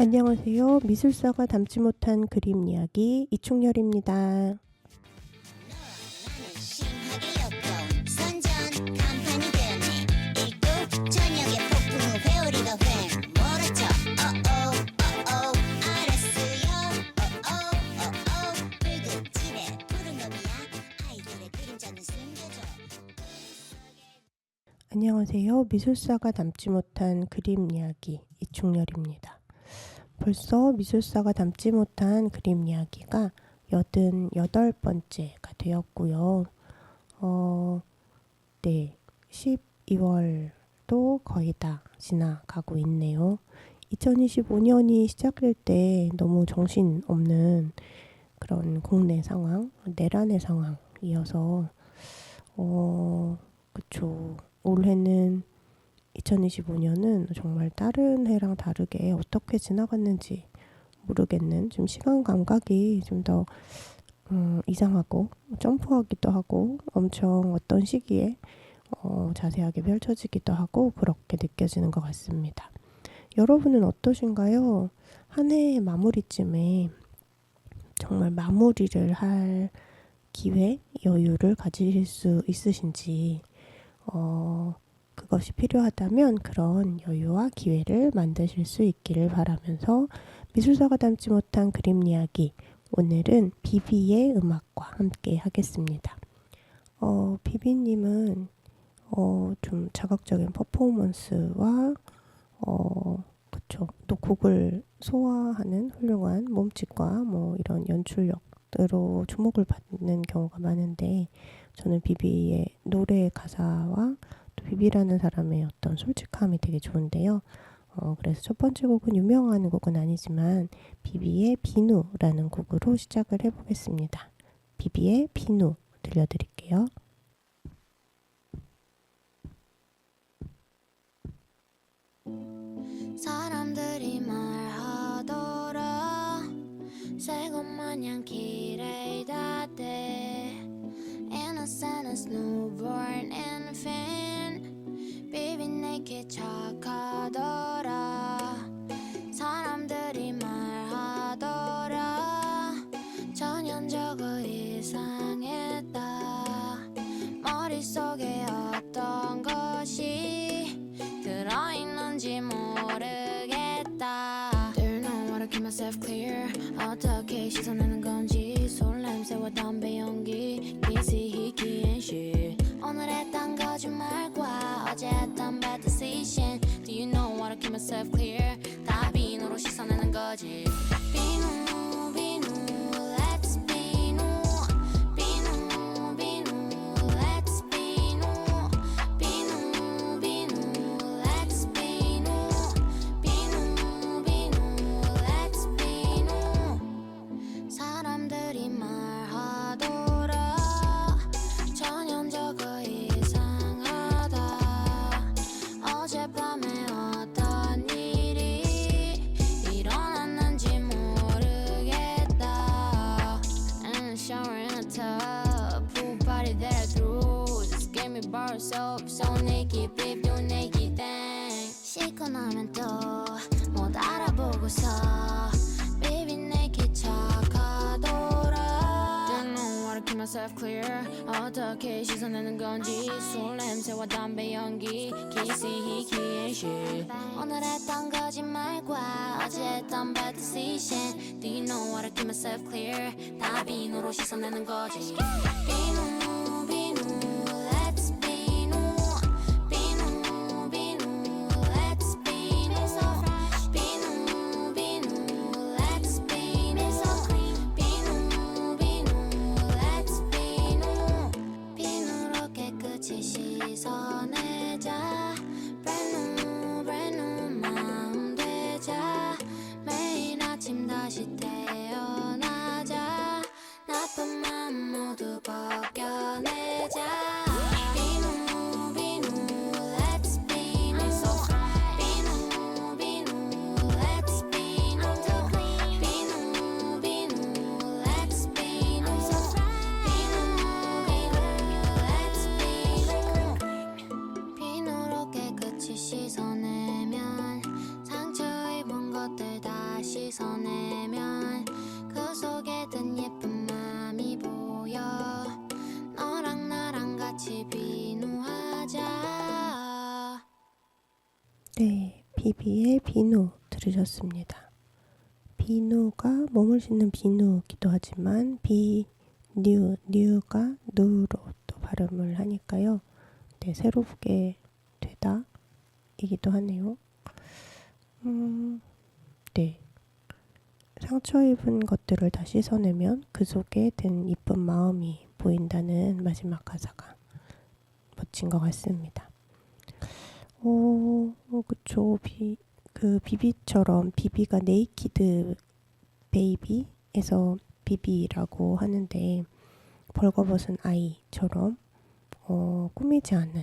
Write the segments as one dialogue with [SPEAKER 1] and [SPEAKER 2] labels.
[SPEAKER 1] 안녕하세요. 미술사가 담지 못한 그림 이야기 이충렬입니다. 안녕하세요. 미술사가 담지 못한 그림 이야기 이충렬입니다. 벌써 미술사가 담지 못한 그림 이야기가 88번째가 되었고요. 네, 12월도 거의 다 지나가고 있네요. 2025년이 시작될 때 너무 정신없는 그런 국내 상황, 내란의 상황이어서 그쵸. 올해는 2025년은 정말 다른 해랑 다르게 어떻게 지나갔는지 모르겠는 좀 시간 감각이 좀 더 이상하고 점프하기도 하고 엄청 어떤 시기에 자세하게 펼쳐지기도 하고 그렇게 느껴지는 것 같습니다. 여러분은 어떠신가요? 한 해의 마무리쯤에 정말 마무리를 할 기회, 여유를 가지실 수 있으신지 그것이 필요하다면 그런 여유와 기회를 만드실 수 있기를 바라면서 미술사가 담지 못한 그림 이야기, 오늘은 비비의 음악과 함께 하겠습니다. 비비님은 좀 자극적인 퍼포먼스와 그쵸, 또 곡을 소화하는 훌륭한 몸짓과 뭐 이런 연출력으로 주목을 받는 경우가 많은데, 저는 비비의 노래 가사와 또 비비라는 사람의 어떤 솔직함이 되게 좋은데요. 그래서 첫 번째 곡은 유명한 곡은 아니지만 비비의 비누라는 곡으로 시작을 해보겠습니다. 비비의 비누 들려드릴게요.
[SPEAKER 2] 사람들이 말하더라 새것 마냥 길에 닿대 Innocent as newborn infant Baby 내게 착하더라 사람들이 말하더라 전형적으로 이상했다 머릿속에 어떤 것이 들어있는지 모르겠다 Do you know how to keep myself clear 어떻게 씻어내는 건지 술 냄새와 담배 연기 기시 희귀 and shit 오늘 했던 거짓말과 어제 했던 bad decision Do you know how to keep myself clear 다 비누로 씻어내는 거지 비누 비누 let's 비누 비누 비누 let's 비누 비누 비누 let's 비누 비누 비누 let's 비누 사람들이 말하더라 전형적으로 이상하다 어젯밤에 어떤 일이 일어났는지 모르겠다 In the shower in a tub Pool party that I threw Just gave me bar soap So naked babe do naked thing 씻고 나면 또 못 알아보고서 Baby 내게 착하더라 Don't know how to keep myself clear 어떻게 씻어내는 건지 술 냄새와 담배 연기 키스 히키 and shit 오늘 했던 거짓말과 어제 했던 bad decision Do you know how to keep myself clear 다 비누로 씻어내는 거지 비누 비누 let's 비누 비누 비누 let's 비누 비누 비누 let's 비누 비누 비누 let's 비누 비누로 깨끗이 씻어내자 brand new 마음 되자 매일 아침 다시 태어나자 나쁜 맘 모두 벗겨 씻어내면 그 속에 든 예쁜 맘이 보여. 너랑 나랑 같이 비누하자.
[SPEAKER 1] 네, 비비의 비누 들으셨습니다. 비누가 몸을 씻는 비누기도 하지만 뉴가 누로 또 발음을 하니까요. 네, 새롭게 되다 이기도 하네요. 네. 상처 입은 것들을 다 씻어내면 그 속에 든 이쁜 마음이 보인다는 마지막 가사가 멋진 것 같습니다. 그쵸. 비비처럼 비비가 네이키드 베이비에서 비비라고 하는데 벌거벗은 아이처럼 꾸미지 않은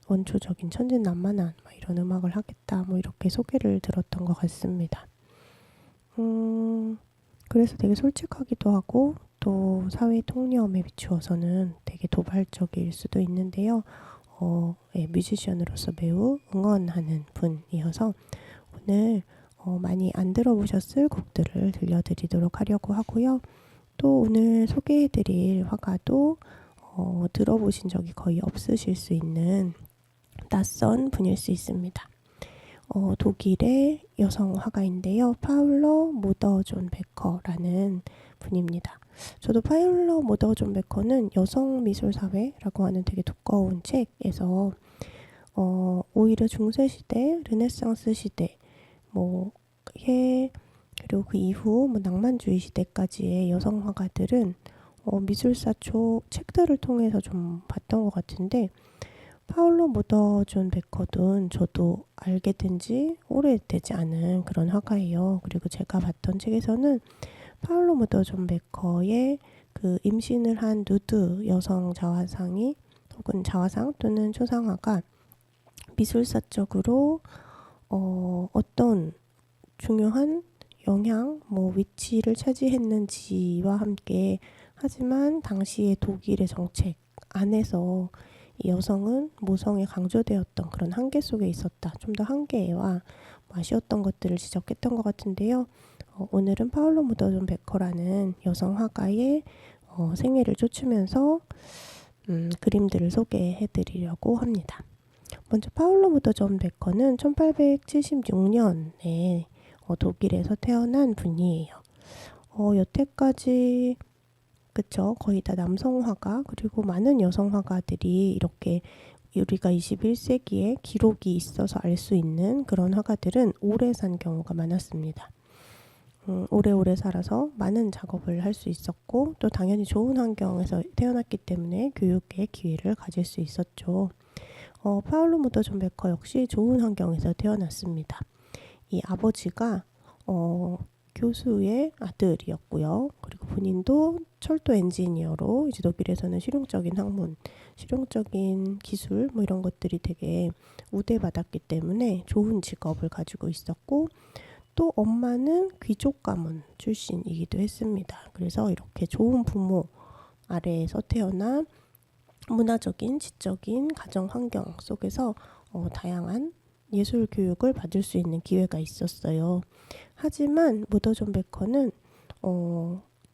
[SPEAKER 1] 원초적인 천진난만한 이런 음악을 하겠다 이렇게 소개를 들었던 것 같습니다. 그래서 되게 솔직하기도 하고 또 사회 통념에 비추어서는 되게 도발적일 수도 있는데요. 뮤지션으로서 매우 응원하는 분이어서 오늘 많이 안 들어보셨을 곡들을 들려드리도록 하려고 하고요. 또 오늘 소개해드릴 화가도 들어보신 적이 거의 없으실 수 있는 낯선 분일 수 있습니다. 독일의 여성 화가인데요. 파울러 모더존 베커라는 분입니다. 저도 파울러 모더존 베커는 여성 미술 사회라고 하는 되게 두꺼운 책에서 오히려 중세 시대, 르네상스 시대, 그리고 그 이후 낭만주의 시대까지의 여성 화가들은 미술사 책들을 통해서 좀 봤던 것 같은데 파울러 모더존 베커는 저도 알게 된 지 오래되지 않은 그런 화가예요. 그리고 제가 봤던 책에서는 파울러 모더존 베커의 그 임신을 한 누드 여성 자화상이 혹은 자화상 또는 초상화가 미술사적으로 어떤 중요한 영향, 위치를 차지했는지와 함께 하지만 당시의 독일의 정책 안에서 이 여성은 모성에 강조되었던 그런 한계 속에 있었다. 좀 더 한계와 아쉬웠던 것들을 지적했던 것 같은데요. 오늘은 파울러 모더존 베커라는 여성 화가의 생애를 쫓으면서 그림들을 소개해드리려고 합니다. 먼저 파울러 모더존 베커는 1876년에 독일에서 태어난 분이에요. 여태까지 그쵸. 거의 다 남성 화가 그리고 많은 여성 화가들이 이렇게 우리가 21세기에 기록이 있어서 알 수 있는 그런 화가들은 오래 산 경우가 많았습니다. 오래오래 살아서 많은 작업을 할 수 있었고 또 당연히 좋은 환경에서 태어났기 때문에 교육의 기회를 가질 수 있었죠. 파울러 모더존 베커 역시 좋은 환경에서 태어났습니다. 이 아버지가 교수의 아들이었고요. 그리고 본인도 철도 엔지니어로 이제 독일에서는 실용적인 학문, 실용적인 기술 이런 것들이 되게 우대받았기 때문에 좋은 직업을 가지고 있었고 또 엄마는 귀족 가문 출신이기도 했습니다. 그래서 이렇게 좋은 부모 아래에서 태어나 문화적인, 지적인 가정 환경 속에서 다양한 예술 교육을 받을 수 있는 기회가 있었어요. 하지만 모더존 베커는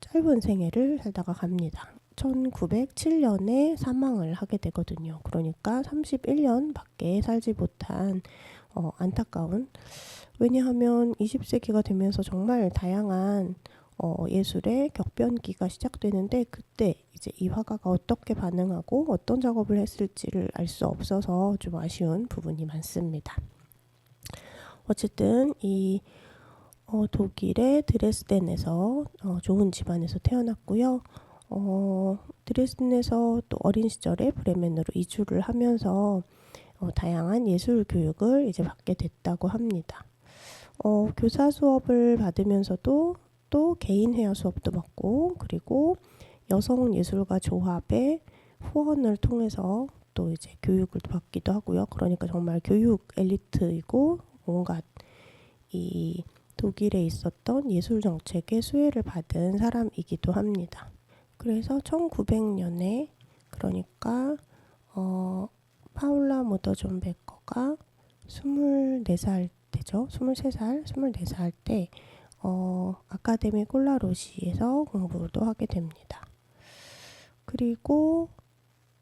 [SPEAKER 1] 짧은 생애를 살다가 갑니다. 1907년에 사망을 하게 되거든요. 그러니까 31년밖에 살지 못한 안타까운, 왜냐하면 20세기가 되면서 정말 다양한 예술의 격변기가 시작되는데 그때 이제 이 화가가 어떻게 반응하고 어떤 작업을 했을지를 알 수 없어서 좀 아쉬운 부분이 많습니다. 어쨌든 이 독일의 드레스덴에서 좋은 집안에서 태어났고요. 드레스덴에서 또 어린 시절에 브레멘으로 이주를 하면서 다양한 예술 교육을 이제 받게 됐다고 합니다. 교사 수업을 받으면서도 또 개인 회화 수업도 받고 그리고 여성 예술가 조합의 후원을 통해서 또 이제 교육을 받기도 하고요. 그러니까 정말 교육 엘리트이고 온갖 이 독일에 있었던 예술 정책의 수혜를 받은 사람이기도 합니다. 그래서 1900년에 그러니까 파울라 모더존 베커가 24살 때죠. 24살 때 아카데미 콜라로시에서 공부도 하게 됩니다. 그리고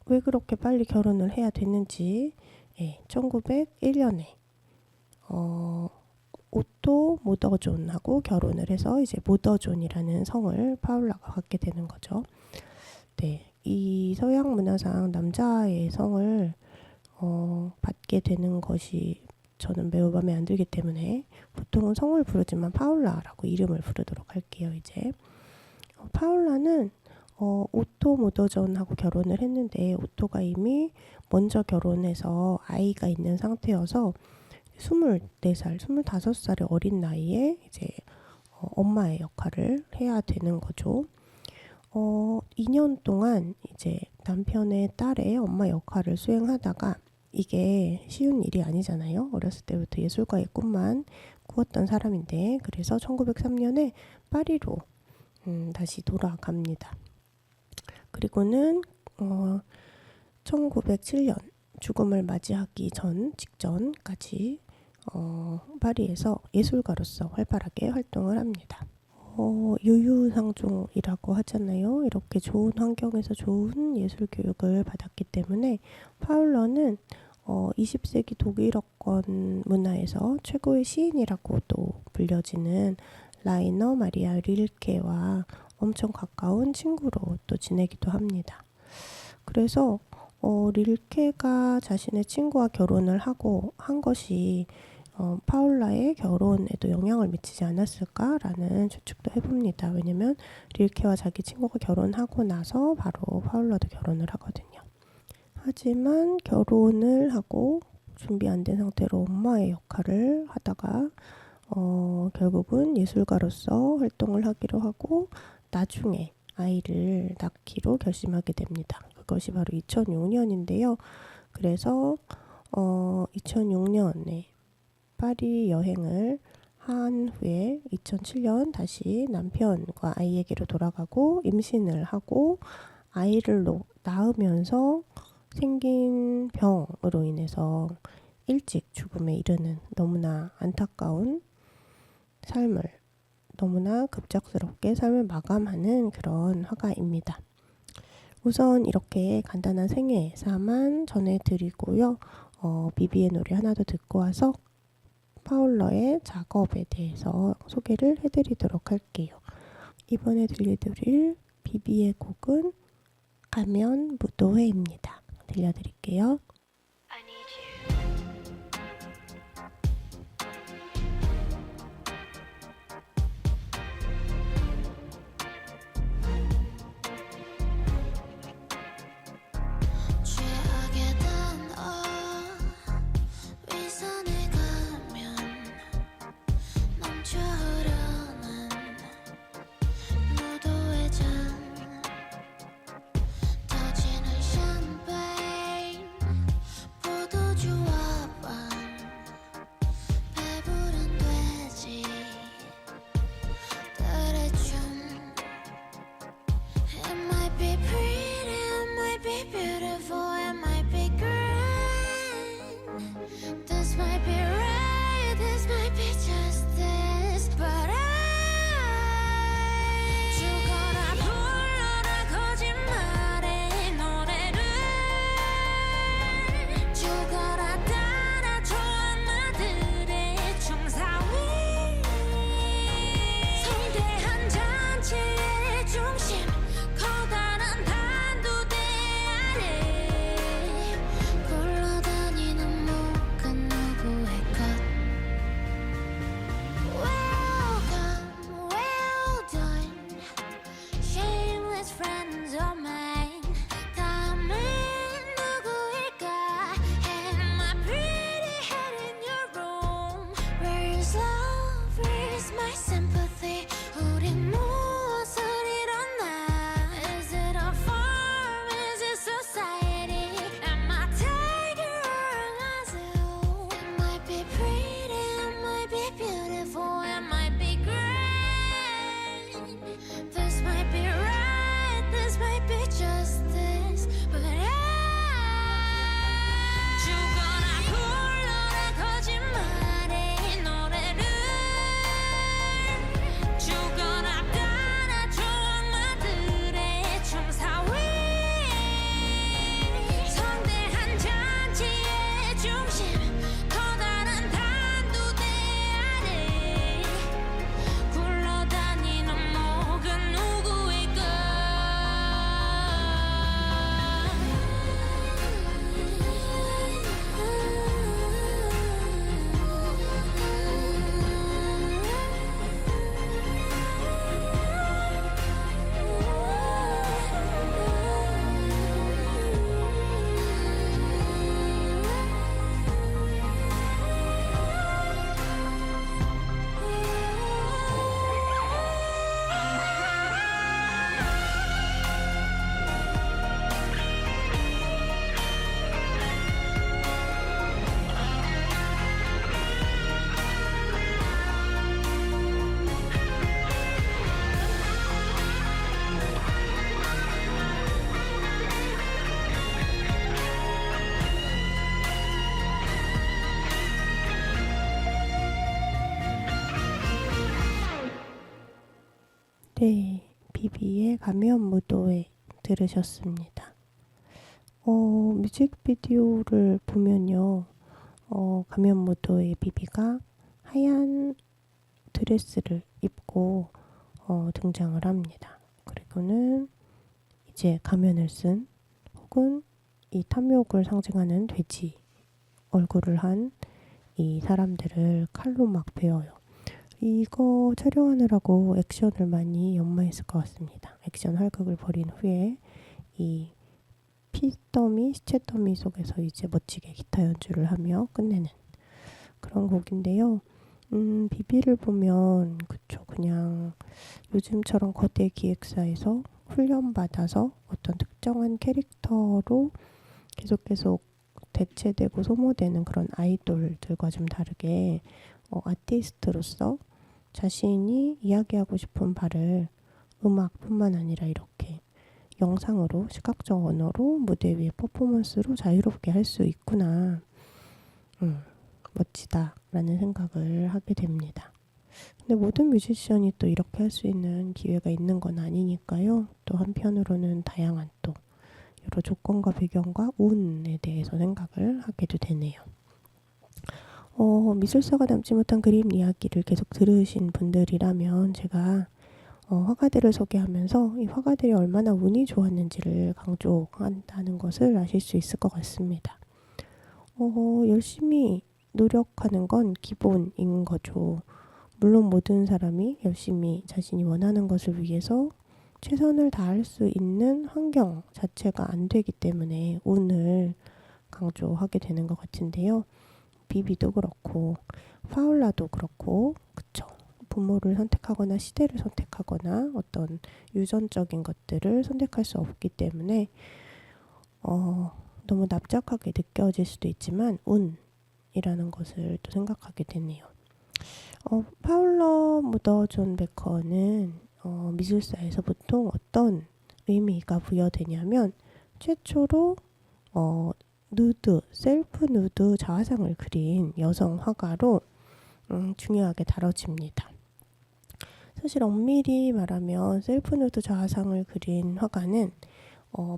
[SPEAKER 1] 왜 그렇게 빨리 결혼을 해야 됐는지 1901년에 오토 모더존하고 결혼을 해서 이제 모더존이라는 성을 파울라가 갖게 되는 거죠. 네, 이 서양 문화상 남자의 성을 받게 되는 것이 저는 매우 마음에 안 들기 때문에 보통은 성을 부르지만 파울라라고 이름을 부르도록 할게요. 이제 파울라는 오토 모더존하고 결혼을 했는데 오토가 이미 먼저 결혼해서 아이가 있는 상태여서 24살, 25살의 어린 나이에 이제 엄마의 역할을 해야 되는 거죠. 2년 동안 이제 남편의 딸의 엄마 역할을 수행하다가 이게 쉬운 일이 아니잖아요. 어렸을 때부터 예술가의 꿈만 꾸었던 사람인데 그래서 1903년에 파리로 다시 돌아갑니다. 그리고는 1907년 죽음을 맞이하기 직전까지 파리에서 예술가로서 활발하게 활동을 합니다. 유유상종이라고 하잖아요. 이렇게 좋은 환경에서 좋은 예술 교육을 받았기 때문에 파울러는 20세기 독일어권 문화에서 최고의 시인이라고도 불려지는 라이너 마리아 릴케와 엄청 가까운 친구로 또 지내기도 합니다. 그래서 릴케가 자신의 친구와 결혼을 하고 한 것이 파울라의 결혼에도 영향을 미치지 않았을까라는 추측도 해봅니다. 왜냐면 릴케와 자기 친구가 결혼하고 나서 바로 파울라도 결혼을 하거든요. 하지만 결혼을 하고 준비 안 된 상태로 엄마의 역할을 하다가 결국은 예술가로서 활동을 하기로 하고 나중에 아이를 낳기로 결심하게 됩니다. 그것이 바로 2006년인데요. 그래서 2006년에 파리 여행을 한 후에 2007년 다시 남편과 아이에게로 돌아가고 임신을 하고 아이를 낳으면서 생긴 병으로 인해서 일찍 죽음에 이르는 너무나 안타까운 삶을 너무나 급작스럽게 삶을 마감하는 그런 화가입니다. 우선 이렇게 간단한 생애사만 전해드리고요. 비비의 노래 하나 더 듣고 와서 파울러의 작업에 대해서 소개를 해드리도록 할게요. 이번에 들려드릴 비비의 곡은 가면 무도회입니다. 들려드릴게요.
[SPEAKER 2] I need you. 최악의 단어 위선에 가면 멈춰 흐르는 무도회장 터지는 샴페인
[SPEAKER 1] 네, 비비의 가면 무도회 들으셨습니다. 뮤직비디오를 보면요, 가면 무도회 비비가 하얀 드레스를 입고 등장을 합니다. 그리고는 이제 가면을 쓴 혹은 이 탐욕을 상징하는 돼지 얼굴을 한 이 사람들을 칼로 막 베어요. 이거 촬영하느라고 액션을 많이 연마했을 것 같습니다. 액션 활극을 벌인 후에 이 피더미, 시체더미 속에서 이제 멋지게 기타 연주를 하며 끝내는 그런 곡인데요. 비비를 보면 그쵸, 그냥 요즘처럼 거대 기획사에서 훈련받아서 어떤 특정한 캐릭터로 계속 대체되고 소모되는 그런 아이돌들과 좀 다르게 아티스트로서 자신이 이야기하고 싶은 바를 음악뿐만 아니라 이렇게 영상으로, 시각적 언어로 무대 위에 퍼포먼스로 자유롭게 할 수 있구나. 멋지다라는 생각을 하게 됩니다. 근데 모든 뮤지션이 또 이렇게 할 수 있는 기회가 있는 건 아니니까요. 또 한편으로는 다양한 또 여러 조건과 배경과 운에 대해서 생각을 하게도 되네요. 미술사가 담지 못한 그림 이야기를 계속 들으신 분들이라면 제가 화가들을 소개하면서 이 화가들이 얼마나 운이 좋았는지를 강조한다는 것을 아실 수 있을 것 같습니다. 열심히 노력하는 건 기본인 거죠. 물론 모든 사람이 열심히 자신이 원하는 것을 위해서 최선을 다할 수 있는 환경 자체가 안 되기 때문에 운을 강조하게 되는 것 같은데요. 비비도 그렇고 파울라도 그렇고 그쵸. 부모를 선택하거나 시대를 선택하거나 어떤 유전적인 것들을 선택할 수 없기 때문에 너무 납작하게 느껴질 수도 있지만 운이라는 것을 또 생각하게 되네요. 파울러 무더 존 베커는 미술사에서 보통 어떤 의미가 부여되냐면 최초로 셀프 누드 자화상을 그린 여성 화가로 중요하게 다뤄집니다. 사실 엄밀히 말하면 셀프 누드 자화상을 그린 화가는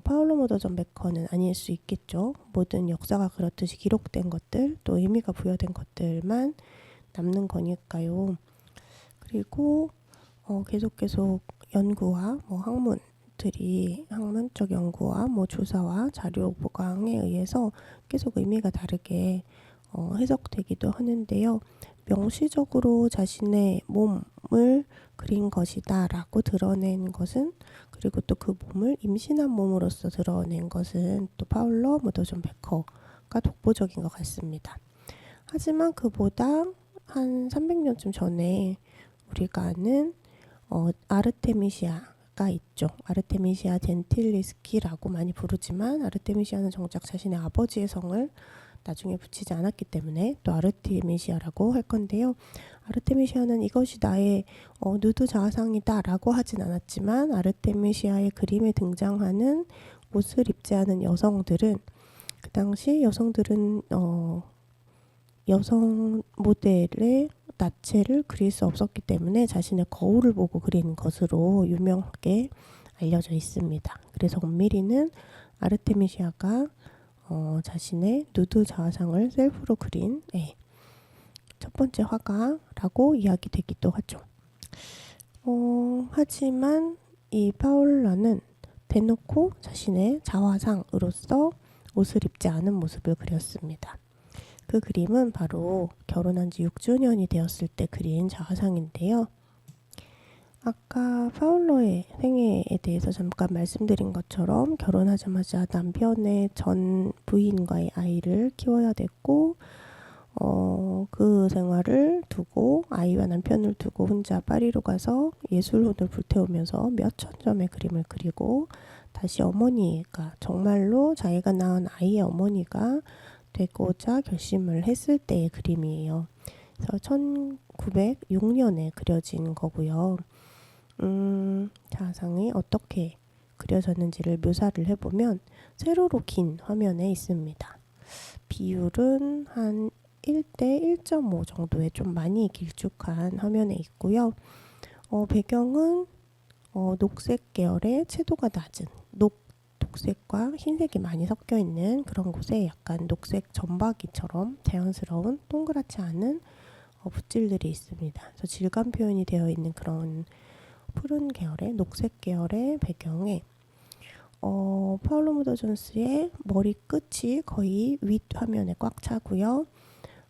[SPEAKER 1] 파울로 무더 존 베커는 아닐 수 있겠죠. 모든 역사가 그렇듯이 기록된 것들 또 의미가 부여된 것들만 남는 거니까요. 그리고 계속 연구와 학문적 연구와 조사와 자료 보강에 의해서 계속 의미가 다르게 해석되기도 하는데요. 명시적으로 자신의 몸을 그린 것이다 라고 드러낸 것은, 그리고 또 그 몸을 임신한 몸으로서 드러낸 것은 또 파울러 무더 존 베커가 독보적인 것 같습니다. 하지만 그보다 한 300년쯤 전에 우리가 아는 아르테미시아가 있죠. 아르테미시아 젠틸리스키라고 많이 부르지만 아르테미시아는 정작 자신의 아버지의 성을 나중에 붙이지 않았기 때문에 또 아르테미시아라고 할 건데요. 아르테미시아는 이것이 나의 누드 자화상이다 라고 하진 않았지만 아르테미시아의 그림에 등장하는 옷을 입지 않은 여성들은, 그 당시 여성들은 여성 모델의 나체를 그릴 수 없었기 때문에 자신의 거울을 보고 그린 것으로 유명하게 알려져 있습니다. 그래서 엄밀히는 아르테미시아가 자신의 누드 자화상을 셀프로 그린 첫 번째 화가라고 이야기되기도 하죠. 하지만 이 파울라는 대놓고 자신의 자화상으로서 옷을 입지 않은 모습을 그렸습니다. 그 그림은 바로 결혼한 지 6주년이 되었을 때 그린 자화상인데요. 아까 파울러의 생애에 대해서 잠깐 말씀드린 것처럼 결혼하자마자 남편의 전 부인과의 아이를 키워야 됐고 그 생활을 두고 아이와 남편을 두고 혼자 파리로 가서 예술혼을 불태우면서 몇천 점의 그림을 그리고 다시 어머니가 정말로 자기가 낳은 아이의 어머니가 되고자 결심을 했을 때의 그림이에요. 그래서 1906년에 그려진 거고요. 자상이 어떻게 그려졌는지를 묘사를 해보면 세로로 긴 화면에 있습니다. 비율은 한 1대 1.5 정도의 좀 많이 길쭉한 화면에 있고요. 배경은 녹색 계열의 채도가 낮은 녹색과 흰색이 많이 섞여 있는 그런 곳에 약간 녹색 점박이처럼 자연스러운 동그랗지 않은 붓질들이 있습니다. 그래서 질감 표현이 되어 있는 그런 푸른 계열의 녹색 계열의 배경에 파울로 무더 존스의 머리 끝이 거의 윗 화면에 꽉 차고요.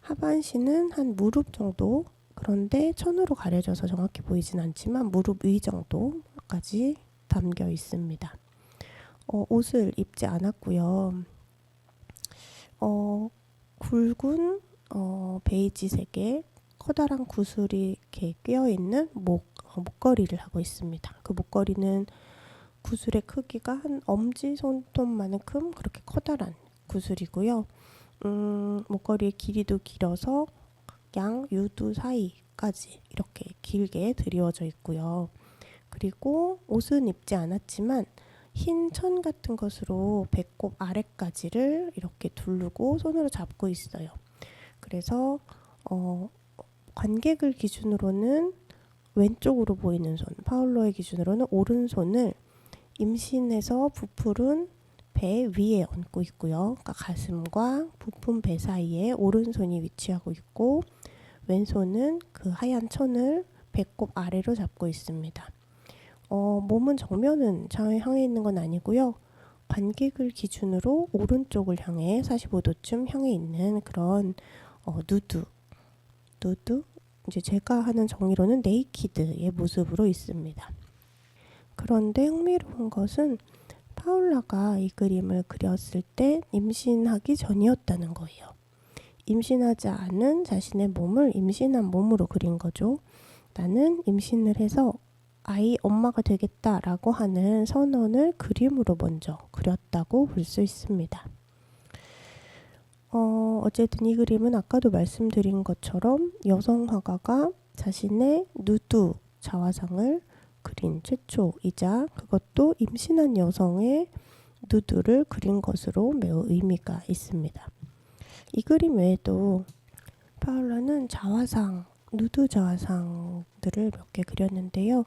[SPEAKER 1] 하반신은 한 무릎 정도, 그런데 천으로 가려져서 정확히 보이진 않지만 무릎 위 정도까지 담겨 있습니다. 옷을 입지 않았고요. 굵은 베이지색의 커다란 구슬이 이렇게 끼어있는 목걸이를 하고 있습니다. 그 목걸이는 구슬의 크기가 한 엄지 손톱만큼 그렇게 커다란 구슬이고요. 목걸이의 길이도 길어서 양 유두 사이까지 이렇게 길게 드리워져 있고요. 그리고 옷은 입지 않았지만 흰 천 같은 것으로 배꼽 아래까지를 이렇게 두르고 손으로 잡고 있어요. 그래서 관객을 기준으로는 왼쪽으로 보이는 손, 파울로의 기준으로는 오른손을 임신해서 부풀은 배 위에 얹고 있고요. 그러니까 가슴과 부푼 배 사이에 오른손이 위치하고 있고 왼손은 그 하얀 천을 배꼽 아래로 잡고 있습니다. 몸은 정면은 향해 있는 건 아니고요. 관객을 기준으로 오른쪽을 향해 45도쯤 향해 있는 그런 누드 이제 제가 하는 정의로는 네이키드의 모습으로 있습니다. 그런데 흥미로운 것은 파울라가 이 그림을 그렸을 때 임신하기 전이었다는 거예요. 임신하지 않은 자신의 몸을 임신한 몸으로 그린 거죠. 나는 임신을 해서 엄마가 되겠다라고 하는 선언을 그림으로 먼저 그렸다고 볼 수 있습니다. 어쨌든 이 그림은 아까도 말씀드린 것처럼 여성 화가가 자신의 누드 자화상을 그린 최초이자 그것도 임신한 여성의 누드를 그린 것으로 매우 의미가 있습니다. 이 그림 외에도 파울라는 누드 자화상들을 몇 개 그렸는데요.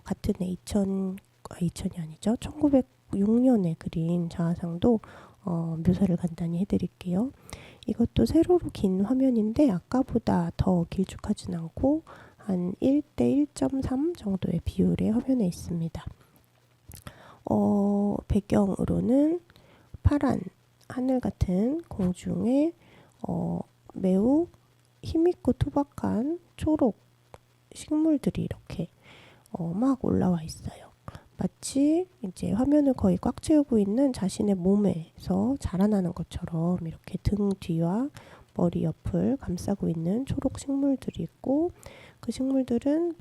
[SPEAKER 1] 같은 해 2000이 아니죠. 1906년에 그린 자화상도 묘사를 간단히 해드릴게요. 이것도 세로로 긴 화면인데 아까보다 더 길쭉하진 않고 한 1대 1.3 정도의 비율의 화면에 있습니다. 배경으로는 파란 하늘 같은 공중에 매우 힘있고 투박한 초록 식물들이 이렇게 막 올라와 있어요. 마치 이제 화면을 거의 꽉 채우고 있는 자신의 몸에서 자라나는 것처럼 이렇게 등 뒤와 머리 옆을 감싸고 있는 초록 식물들이 있고 그 식물들은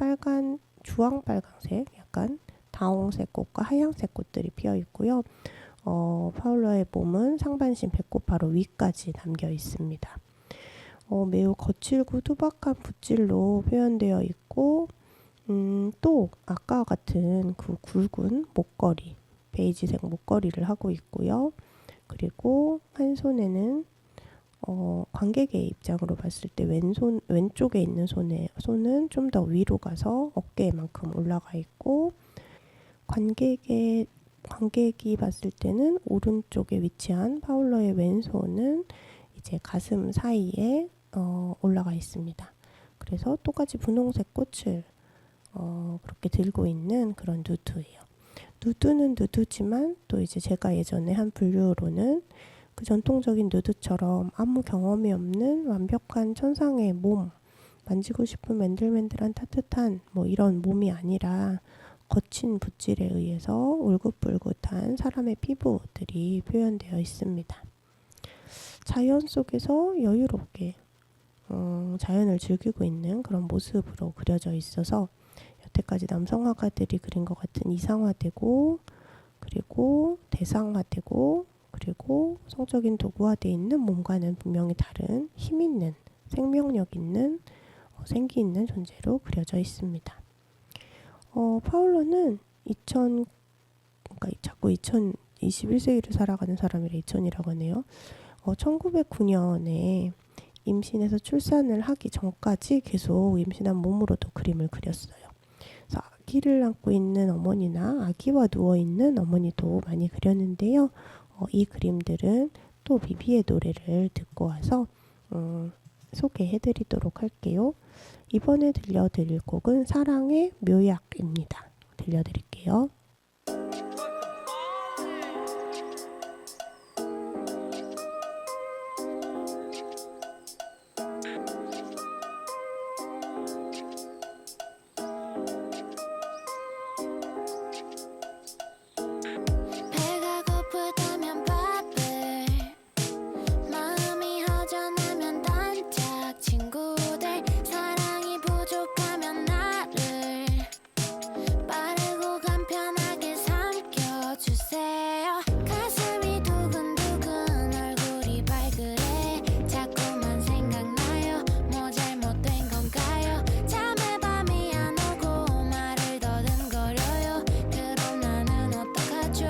[SPEAKER 1] 주황 빨강색, 약간 다홍색 꽃과 하얀색 꽃들이 피어 있고요. 파울라의 몸은 상반신 배꼽 바로 위까지 담겨 있습니다. 매우 거칠고 투박한 붓질로 표현되어 있고 또 아까와 같은 그 굵은 목걸이, 베이지색 목걸이를 하고 있고요. 그리고 한 손에는 관객의 입장으로 봤을 때 왼쪽에 있는 손은 좀 더 위로 가서 어깨만큼 올라가 있고 관객이 봤을 때는 오른쪽에 위치한 파울러의 왼손은 이제 가슴 사이에 올라가 있습니다. 그래서 똑같이 분홍색 꽃을 그렇게 들고 있는 그런 누드예요. 누드는 누드지만 또 이제 제가 예전에 한 분류로는 그 전통적인 누드처럼 아무 경험이 없는 완벽한 천상의 몸, 만지고 싶은 맨들맨들한 따뜻한 이런 몸이 아니라 거친 붓질에 의해서 울긋불긋한 사람의 피부들이 표현되어 있습니다. 자연 속에서 여유롭게 자연을 즐기고 있는 그런 모습으로 그려져 있어서 여태까지 남성 화가들이 그린 것 같은 이상화되고 그리고 대상화되고 그리고 성적인 도구화되어 있는 몸과는 분명히 다른 힘있는 생명력 있는 생기 있는 존재로 그려져 있습니다. 파울로는 자꾸 21세기를 살아가는 사람이라 2000이라고 하네요. 1909년에 임신해서 출산을 하기 전까지 계속 임신한 몸으로도 그림을 그렸어요. 그래서 아기를 안고 있는 어머니나 아기와 누워있는 어머니도 많이 그렸는데요. 이 그림들은 또 비비의 노래를 듣고 와서 소개해드리도록 할게요. 이번에 들려드릴 곡은 사랑의 묘약입니다. 들려드릴게요.
[SPEAKER 2] 배가 고프다면 밥을, 마음이 허전하면 단짝 친구들, 사랑이 부족하면 나를 빠르고 간편하게 삼켜주세요. 가슴이 두근두근 얼굴이 발그레 자꾸만 생각나요. 뭐 잘못된 건가요? 잠에 밤이 안 오고 말을 더듬거려요. 그럼 나는 어떡하죠?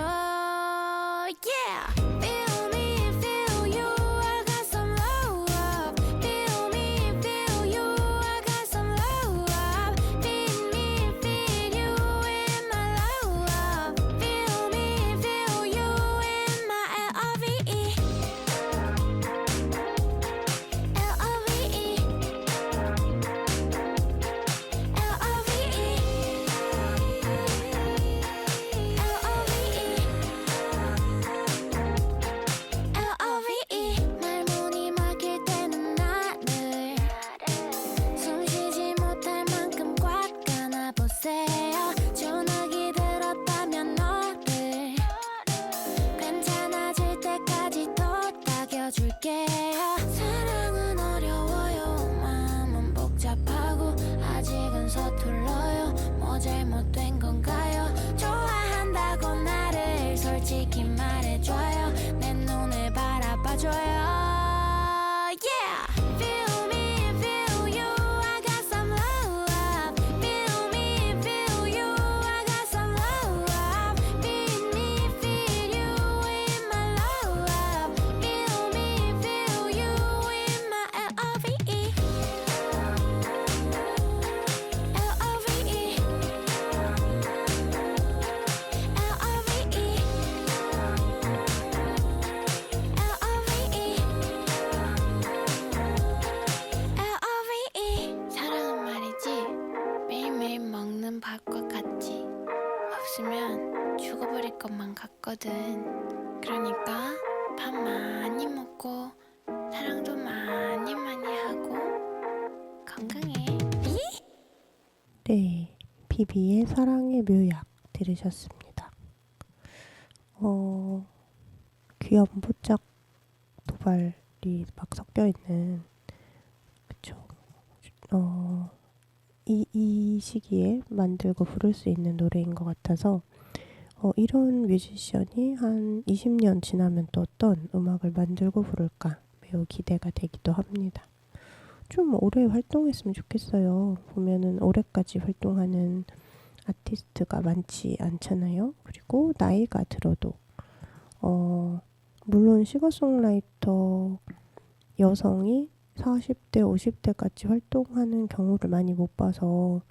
[SPEAKER 2] Yeah! Feel me, feel you, I got some love. Feel me, feel you, I got some love. Feel me, feel you in my love. Feel me, feel you in my L-O-V-E. L-O-V-E. L-O-V-E. 말문이 막힐 때는 나를 숨쉬지 못할 만큼 꽉 안아보세요. 전화기 들었다면 너를 괜찮아질 때까지 또 따겨줄게요. 사랑은 어려워요. 마음은 복잡하고 아직은 서툴러요. 뭐 잘못된 건가요? 좋아한다고 나를 솔직히 말해줘요. 내 눈을 바라봐줘요. Yeah! Feel me, feel you, I got some love. Feel me, feel you, I got some love. Feel me, feel you in my love. Feel me, feel you in my L-O-V-E. L-O-V-E. L-O-V-E. L-O-V-E. 사랑은 말이지 매일매일 먹는 밥과 같지. 없으면 죽어버릴 것만 같거든. 그러니까 밥 많이 먹고 사랑도 많이 많이 하고 건강해.
[SPEAKER 1] 네, 비비의 사랑의 묘약 들으셨습니다. 귀염뽀짝 도발이 막 섞여 있는, 그쵸. 이 시기에 만들고 부를 수 있는 노래인 것 같아서 이런 뮤지션이 한 20년 지나면 또 어떤 음악을 만들고 부를까 매우 기대가 되기도 합니다. 좀 오래 활동했으면 좋겠어요. 보면은 올해까지 활동하는 아티스트가 많지 않잖아요. 그리고 나이가 들어도 물론 싱어송라이터 여성이 40대, 50대까지 활동하는 경우를 많이 못 봐서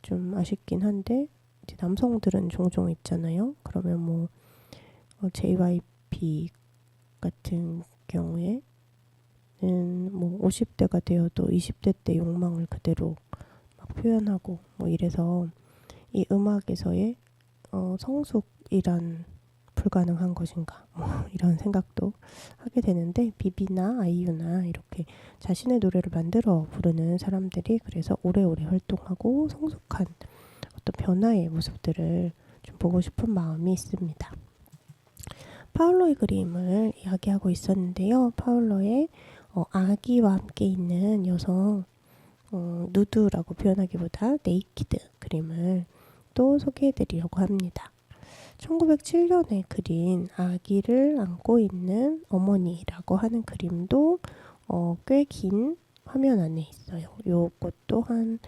[SPEAKER 1] 좀 아쉽긴 한데, 이제 남성들은 종종 있잖아요. 그러면 뭐 JYP 같은 경우에는 뭐 50대가 되어도 20대 때 욕망을 그대로 막 표현하고 뭐 이래서 이 음악에서의 성숙이란 불가능한 것인가 뭐 이런 생각도 하게 되는데, 비비나 아이유나 이렇게 자신의 노래를 만들어 부르는 사람들이 그래서 오래오래 활동하고 성숙한 어떤 변화의 모습들을 좀 보고 싶은 마음이 있습니다. 파울로의 그림을 이야기하고 있었는데요. 파울로의 아기와 함께 있는 여성, 누드라고 표현하기보다 네이키드 그림을 또 소개해드리려고 합니다. 1907년에 그린 아기를 안고 있는 어머니라고 하는 그림도 꽤 긴 화면 안에 있어요. 요것도 한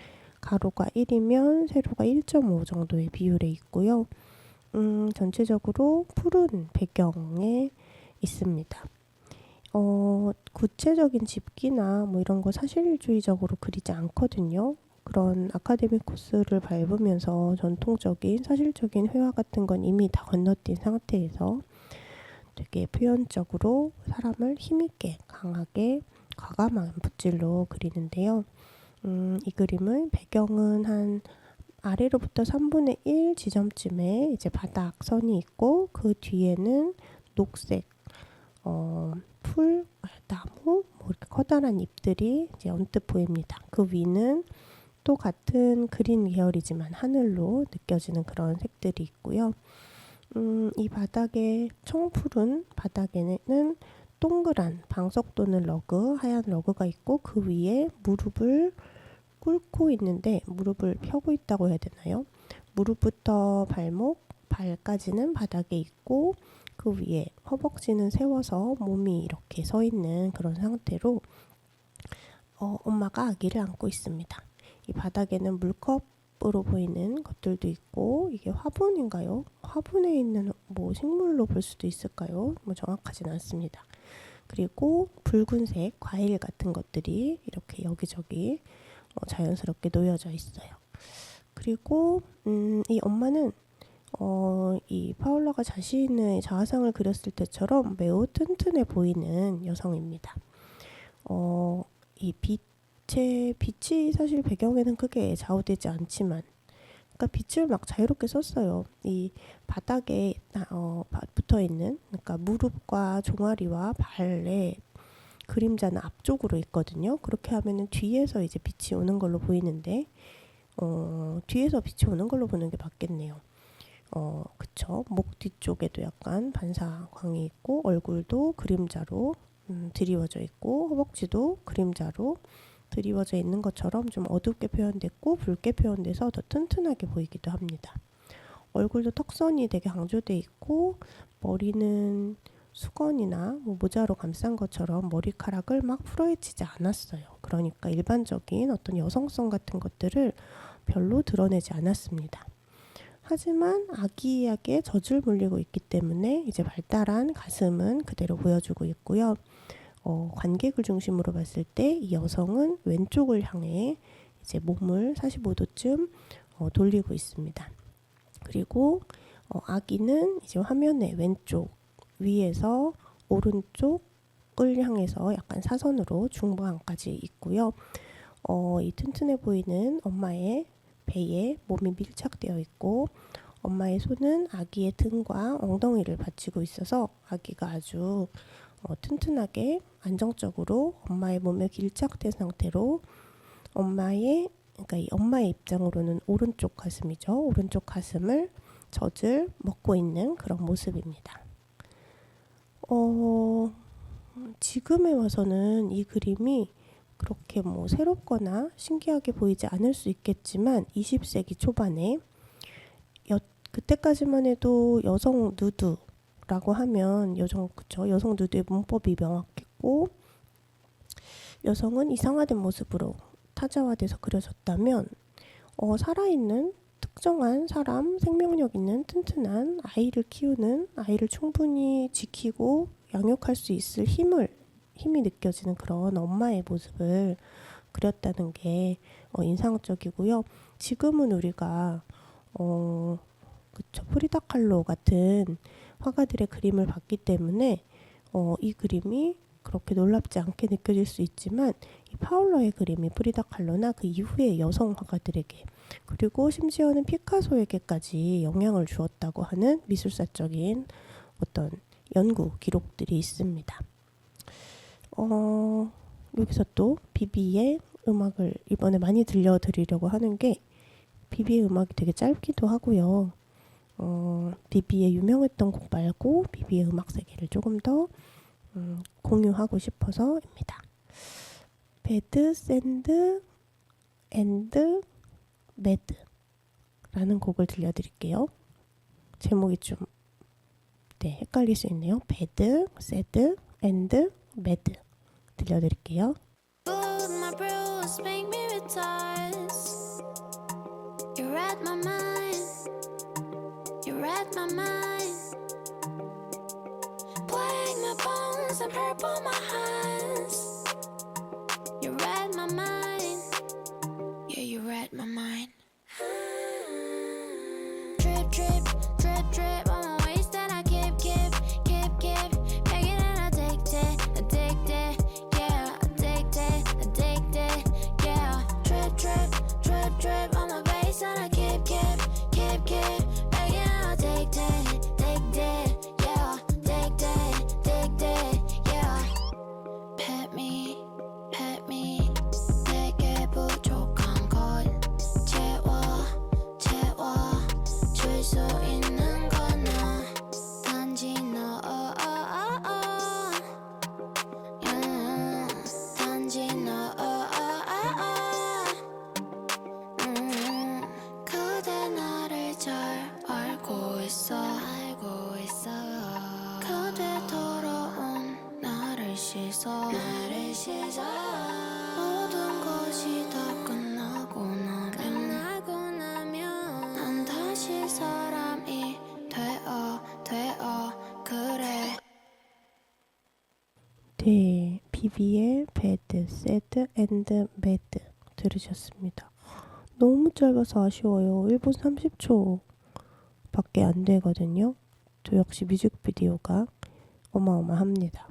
[SPEAKER 1] 가로가 1이면 세로가 1.5 정도의 비율에 있고요. 전체적으로 푸른 배경에 있습니다. 구체적인 집기나 뭐 이런 거 사실주의적으로 그리지 않거든요. 그런 아카데믹 코스를 밟으면서 전통적인 사실적인 회화 같은 건 이미 다 건너뛴 상태에서 되게 표현적으로 사람을 힘있게 강하게 과감한 붓질로 그리는데요. 이 그림은 배경은 한 아래로부터 3분의 1 지점쯤에 이제 바닥선이 있고 그 뒤에는 녹색 풀, 나무, 뭐 이렇게 커다란 잎들이 이제 언뜻 보입니다. 그 위는 또 같은 그린 계열이지만 하늘로 느껴지는 그런 색들이 있고요. 이 바닥에 청푸른 바닥에는 동그란 방석 또는 러그, 하얀 러그가 있고 그 위에 무릎을 꿇고 있는데 무릎을 펴고 있다고 해야 되나요? 무릎부터 발목, 발까지는 바닥에 있고 그 위에 허벅지는 세워서 몸이 이렇게 서 있는 그런 상태로 엄마가 아기를 안고 있습니다. 이 바닥에는 물컵으로 보이는 것들도 있고 이게 화분인가요? 화분에 있는 뭐 식물로 볼 수도 있을까요? 뭐 정확하진 않습니다. 그리고 붉은색 과일 같은 것들이 이렇게 여기저기 자연스럽게 놓여져 있어요. 그리고 이 엄마는 이 파울라가 자신의 자화상을 그렸을 때처럼 매우 튼튼해 보이는 여성입니다. 이 빛이 사실 배경에는 크게 좌우되지 않지만, 그러니까 빛을 막 자유롭게 썼어요. 이 바닥에 붙어 있는, 그러니까 무릎과 종아리와 발의 그림자는 앞쪽으로 있거든요. 그렇게 하면은 뒤에서 이제 빛이 오는 걸로 보이는데, 뒤에서 빛이 오는 걸로 보는 게 맞겠네요. 그쵸. 목 뒤쪽에도 약간 반사광이 있고 얼굴도 그림자로 드리워져 있고 허벅지도 그림자로 드리워져 있는 것처럼 좀 어둡게 표현됐고 붉게 표현돼서 더 튼튼하게 보이기도 합니다. 얼굴도 턱선이 되게 강조돼 있고 머리는 수건이나 뭐 모자로 감싼 것처럼 머리카락을 막 풀어헤치지 않았어요. 그러니까 일반적인 어떤 여성성 같은 것들을 별로 드러내지 않았습니다. 하지만 아기하게 젖을 물리고 있기 때문에 이제 발달한 가슴은 그대로 보여주고 있고요. 관객을 중심으로 봤을 때 이 여성은 왼쪽을 향해 이제 몸을 45도쯤 돌리고 있습니다. 그리고 아기는 이제 화면의 왼쪽 위에서 오른쪽을 향해서 약간 사선으로 중부항까지 있고요. 이 튼튼해 보이는 엄마의 배에 몸이 밀착되어 있고 엄마의 손은 아기의 등과 엉덩이를 받치고 있어서 아기가 아주 튼튼하게 안정적으로 엄마의 몸에 밀착된 상태로 그러니까 이 엄마의 입장으로는 오른쪽 가슴이죠. 오른쪽 가슴을 젖을 먹고 있는 그런 모습입니다. 지금에 와서는 이 그림이 그렇게 뭐 새롭거나 신기하게 보이지 않을 수 있겠지만 20세기 초반에 그때까지만 해도 여성 누드라고 하면 여성 누드의 문법이 명확했고 여성은 이상화된 모습으로 타자화돼서 그려졌다면 살아있는 특정한 사람, 생명력 있는 튼튼한 아이를 키우는 아이를 충분히 지키고 양육할 수 있을 힘이 느껴지는 그런 엄마의 모습을 그렸다는 게 인상적이고요. 지금은 우리가 프리다 칼로 같은 화가들의 그림을 봤기 때문에 이 그림이 그렇게 놀랍지 않게 느껴질 수 있지만 이 파울러의 그림이 프리다 칼로나 그 이후의 여성 화가들에게 그리고 심지어는 피카소에게까지 영향을 주었다고 하는 미술사적인 어떤 연구 기록들이 있습니다. 여기서 또 비비의 음악을 이번에 많이 들려드리려고 하는 게 비비의 음악이 되게 짧기도 하고요. 비비의 유명했던 곡 말고 비비의 음악 세계를 조금 더 공유하고 싶어서입니다. 배드, 샌드, 앤드, 매드 라는 곡을 들려드릴게요. 제목이 좀 헷갈릴 수 있네요. 배드, 새드, 앤드, 매드 들려드릴게요.
[SPEAKER 2] My bruise make me retires. You're at my mind. You're at my mind. Black my bones and purple my hands. You're at my mind. Yeah, you're at 수 있는 거나 단지 너 단지 너 그대 나를 잘 알고 있어 그대 돌아온 나를 씻어 모든 것이 다 끝나고 나면 난 다시 사람이 되어 그래.
[SPEAKER 1] 네, 비비의 Bad, Sad and Mad 들으셨습니다. 너무 짧아서 아쉬워요. 1분 30초 밖에 안 되거든요. 저 역시 뮤직비디오가 어마어마합니다.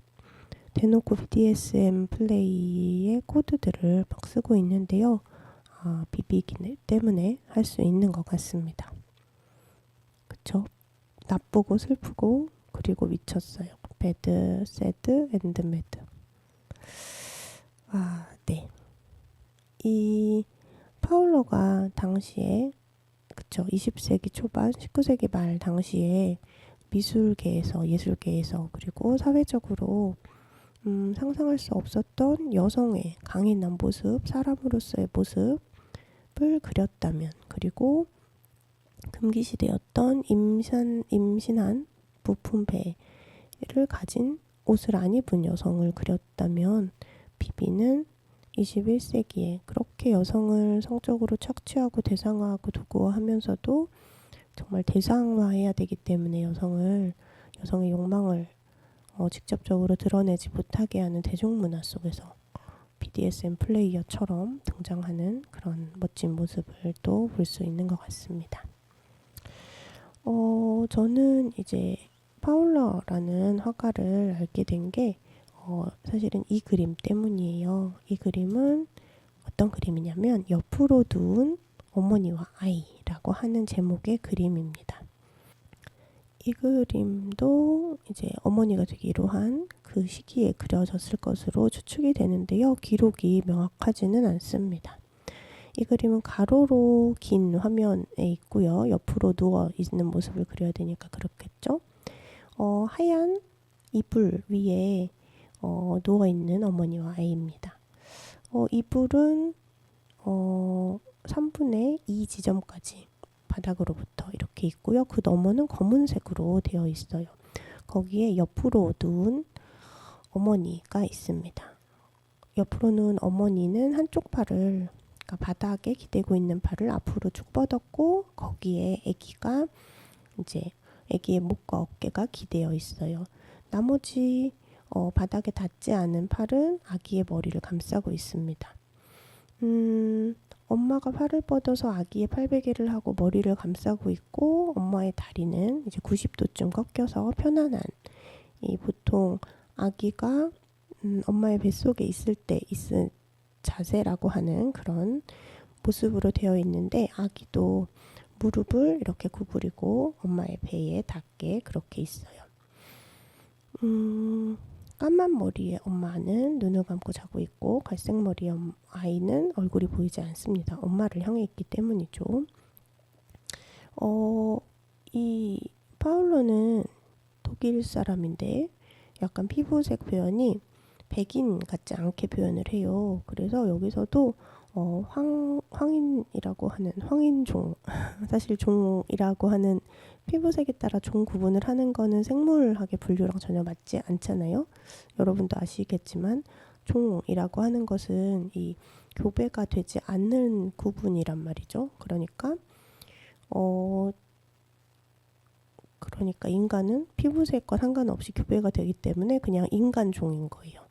[SPEAKER 1] 대놓고 BDSM 플레이의 코드들을 막 쓰고 있는데요. 비비기 때문에 할 수 있는 것 같습니다. 그쵸? 나쁘고 슬프고 그리고 미쳤어요. Bad, Sad and Mad. 네. 이 파울러가 당시에 그쵸 20세기 초반 19세기 말 당시에 미술계에서 예술계에서 그리고 사회적으로 상상할 수 없었던 여성의 강인한 모습, 사람으로서의 모습을 그렸다면, 그리고 금기시되었던 임신한 부품배를 가진 옷을 안 입은 여성을 그렸다면, 비비는 21세기에 그렇게 여성을 성적으로 착취하고 대상화하고 도구화하면서도 정말 대상화해야 되기 때문에 여성의 욕망을 직접적으로 드러내지 못하게 하는 대중문화 속에서 BDSM 플레이어처럼 등장하는 그런 멋진 모습을 또 볼 수 있는 것 같습니다. 저는 이제 파울러라는 화가를 알게 된 게 사실은 이 그림 때문이에요. 이 그림은 어떤 그림이냐면 옆으로 누운 어머니와 아이라고 하는 제목의 그림입니다. 이 그림도 이제 어머니가 되기로 한 그 시기에 그려졌을 것으로 추측이 되는데요. 기록이 명확하지는 않습니다. 이 그림은 가로로 긴 화면에 있고요. 옆으로 누워 있는 모습을 그려야 되니까 그렇겠죠. 하얀 이불 위에 누워 있는 어머니와 아이입니다. 이불은 3분의 2 지점까지 바닥으로부터 이렇게 있고요. 그 너머는 검은색으로 되어 있어요. 거기에 옆으로 누운 어머니가 있습니다. 옆으로 누운 어머니는 한쪽 팔을, 그러니까 바닥에 기대고 있는 팔을 앞으로 쭉 뻗었고, 거기에 아기의 목과 어깨가 기대어 있어요. 나머지 바닥에 닿지 않은 팔은 아기의 머리를 감싸고 있습니다. 엄마가 팔을 뻗어서 아기의 팔베개를 하고 머리를 감싸고 있고, 엄마의 다리는 이제 90도쯤 꺾여서 편안한, 보통 아기가 엄마의 뱃속에 있을 때 있은 자세라고 하는 그런 모습으로 되어 있는데, 아기도 무릎을 이렇게 구부리고 엄마의 배에 닿게 그렇게 있어요. 까만 머리의 엄마는 눈을 감고 자고 있고, 갈색 머리의 아이는 얼굴이 보이지 않습니다. 엄마를 향해 있기 때문이죠. 이 파울로는 독일 사람인데 약간 피부색 표현이 백인 같지 않게 표현을 해요. 그래서 여기서도 황인이라고 하는 황인종 사실 종이라고 하는 피부색에 따라 종 구분을 하는 거는 생물학의 분류랑 전혀 맞지 않잖아요. 여러분도 아시겠지만 종이라고 하는 것은 이 교배가 되지 않는 구분이란 말이죠. 그러니까 인간은 피부색과 상관없이 교배가 되기 때문에 그냥 인간종인 거예요.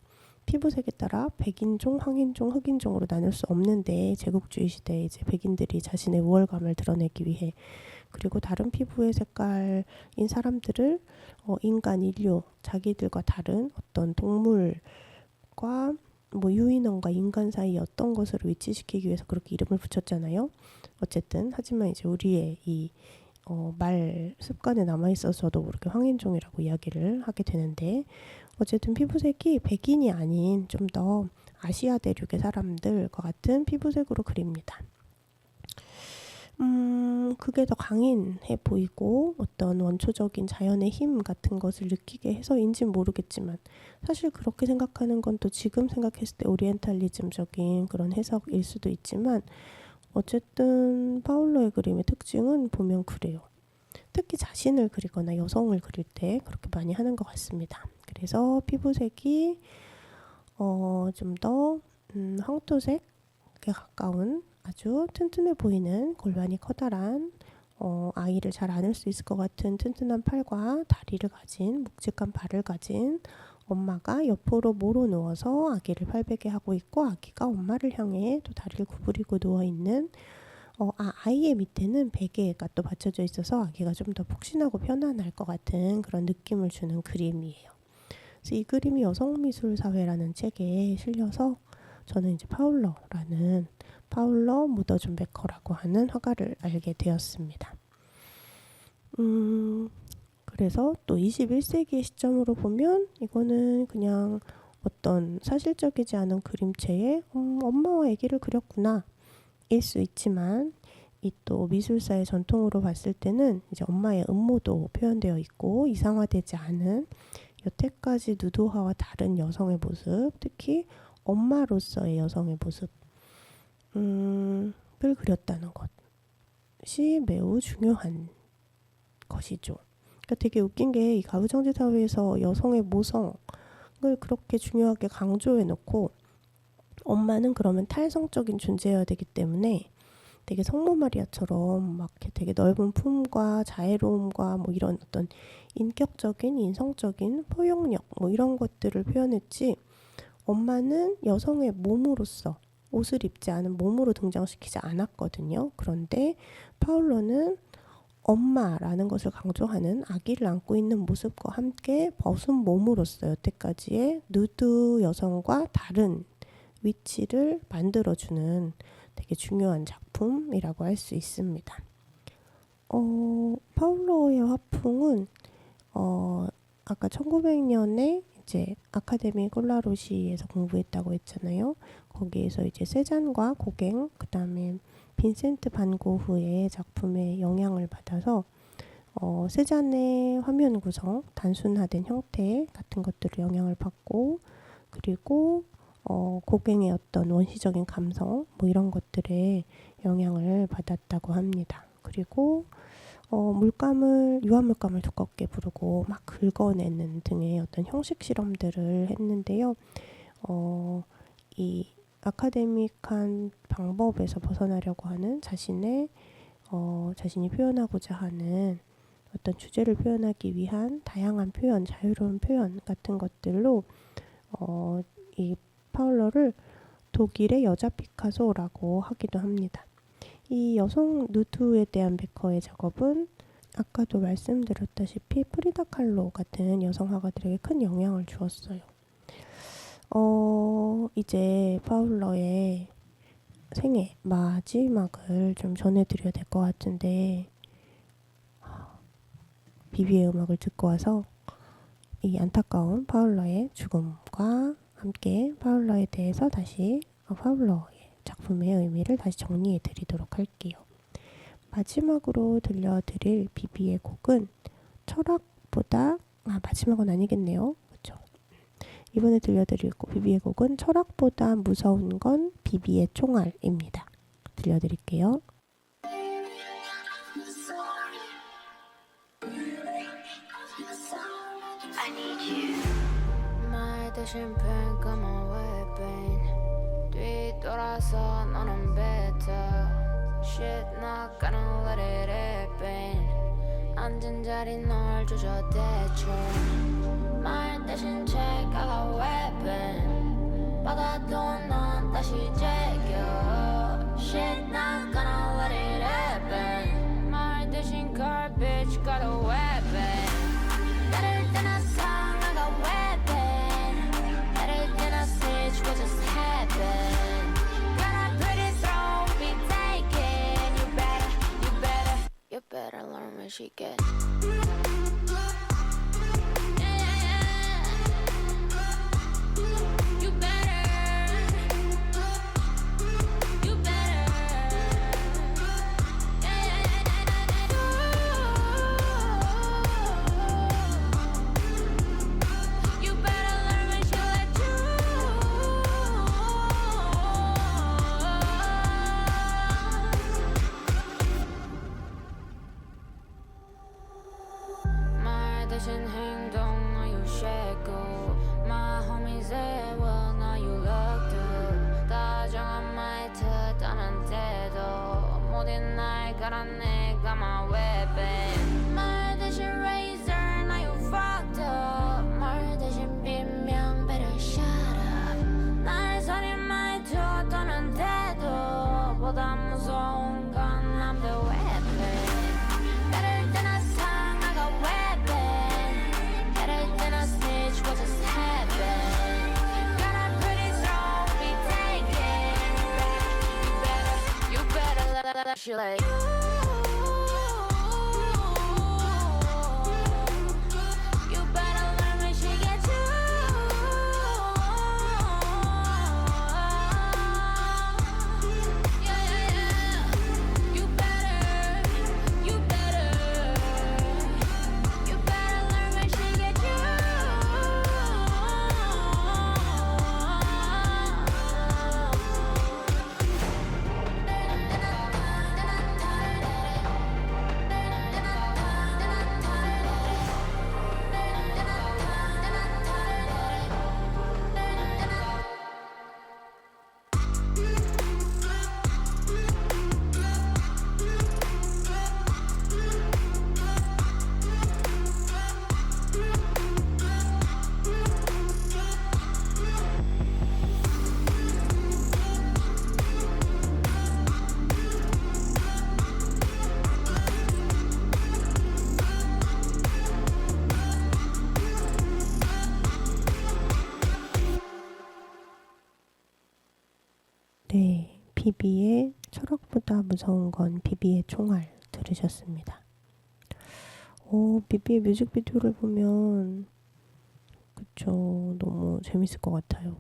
[SPEAKER 1] 피부색에 따라 백인종, 황인종, 흑인종으로 나눌 수 없는데, 제국주의 시대에 이제 백인들이 자신의 우월감을 드러내기 위해, 그리고 다른 피부의 색깔인 사람들을 인간, 인류, 자기들과 다른 어떤 동물과 유인원과 인간 사이 어떤 것으로 위치시키기 위해서 그렇게 이름을 붙였잖아요. 어쨌든 하지만 이제 우리의 이 말 습관에 남아있어서 저도 모르게 황인종이라고 이야기를 하게 되는데, 어쨌든 피부색이 백인이 아닌 좀 더 아시아 대륙의 사람들과 같은 피부색으로 그립니다. 그게 더 강인해 보이고 어떤 원초적인 자연의 힘 같은 것을 느끼게 해서인지는 모르겠지만 사실 그렇게 생각하는 건 또 지금 생각했을 때 오리엔탈리즘적인 그런 해석일 수도 있지만 어쨌든 파울로의 그림의 특징은 보면 그래요. 특히 자신을 그리거나 여성을 그릴 때 그렇게 많이 하는 것 같습니다. 그래서 피부색이 좀 더 황토색에 가까운 아주 튼튼해 보이는 골반이 커다란 아이를 잘 안을 수 있을 것 같은 튼튼한 팔과 다리를 가진 묵직한 발을 가진 엄마가 옆으로 모로 누워서 아기를 팔베개 하고 있고 아기가 엄마를 향해 또 다리를 구부리고 누워있는 아이의 밑에는 베개가 또 받쳐져 있어서 아기가 좀 더 푹신하고 편안할 것 같은 그런 느낌을 주는 그림이에요. 그래서 이 그림이 여성미술사회라는 책에 실려서 저는 이제 파울러 무더준베커라고 하는 화가를 알게 되었습니다. 그래서 또 21세기의 시점으로 보면 이거는 그냥 어떤 사실적이지 않은 그림체에 엄마와 아기를 그렸구나 일 수 있지만 이 또 미술사의 전통으로 봤을 때는 이제 엄마의 음모도 표현되어 있고 이상화되지 않은 여태까지 누드화와 다른 여성의 모습, 특히 엄마로서의 여성의 모습을 그렸다는 것이 매우 중요한 것이죠. 그러니까 되게 웃긴 게 이 가부장제 사회에서 여성의 모성을 그렇게 중요하게 강조해 놓고 엄마는 그러면 탈성적인 존재여야 되기 때문에 되게 성모 마리아처럼 막 되게 넓은 품과 자애로움과 뭐 이런 어떤 인격적인 인성적인 포용력 뭐 이런 것들을 표현했지 엄마는 여성의 몸으로서 옷을 입지 않은 몸으로 등장시키지 않았거든요. 그런데 파울로는 엄마라는 것을 강조하는 아기를 안고 있는 모습과 함께 벗은 몸으로서 여태까지의 누드 여성과 다른 위치를 만들어주는 되게 중요한 작품이라고 할 수 있습니다. 파울로의 화풍은 아까 1900년에 이제 아카데미 꼴라로시에서 공부했다고 했잖아요. 거기에서 이제 세잔과 고갱, 그 다음에 빈센트 반 고흐의 작품에 영향을 받아서 세잔의 화면 구성, 단순화된 형태 같은 것들을 영향을 받고 그리고 고갱의 어떤 원시적인 감성 뭐 이런 것들에 영향을 받았다고 합니다. 그리고 유화물감을 두껍게 부르고 막 긁어내는 등의 어떤 형식 실험들을 했는데요. 이 아카데믹한 방법에서 벗어나려고 하는 자신이 표현하고자 하는 어떤 주제를 표현하기 위한 다양한 표현, 자유로운 표현 같은 것들로 이 파울러를 독일의 여자 피카소라고 하기도 합니다. 이 여성 누드에 대한 베커의 작업은 아까도 말씀드렸다시피 프리다 칼로 같은 여성 화가들에게 큰 영향을 주었어요. 이제 파울러의 생애 마지막을 좀 전해드려야 될 것 같은데 비비의 음악을 듣고 와서 이 안타까운 파울러의 죽음과 함께 파울러에 대해서 다시 파울러의 작품의 의미를 다시 정리해 드리도록 할게요. 마지막으로 들려드릴 비비의 곡은 철학보다 마지막은 아니겠네요. 그렇죠? 이번에 들려드릴 비비의 곡은 철학보다 무서운 건 비비의 총알입니다. 들려드릴게요.
[SPEAKER 2] I need you. 말 대신 pen weapon. 뒤돌아서 너는 better. Shit not gonna let it happen. 앉은 자리 널 조져 대충. 말 대신 check I got weapon. 받아도 넌 다시 제껴. Shit not gonna let it happen. 말 대신 garbage got a weapon. Better than a song, I got weapon. Better than a stitch, what just happened? Gotta put it through, be taken. You better learn when she get. You better. Yeah. 대신 행동 아유쉐고 My homies say well now you look good 다정한 말투 떠난데도 모든 날 갈아내 got my weapon 말 대신 razor now you fucked up 말 대신 비명 better shut up 날 살인 말투 떠난데도 보다 무서운 건 I'm the weapon better than a tongue I got weapon better than a snitch what just happened got a pretty throat be taken you better she like you better learn when she get you yeah yeah yeah you better learn when she get you
[SPEAKER 1] 네, 비비의 철학보다 무서운 건 비비의 총알 들으셨습니다. 비비의 뮤직비디오를 보면 그쵸, 너무 재밌을 것 같아요.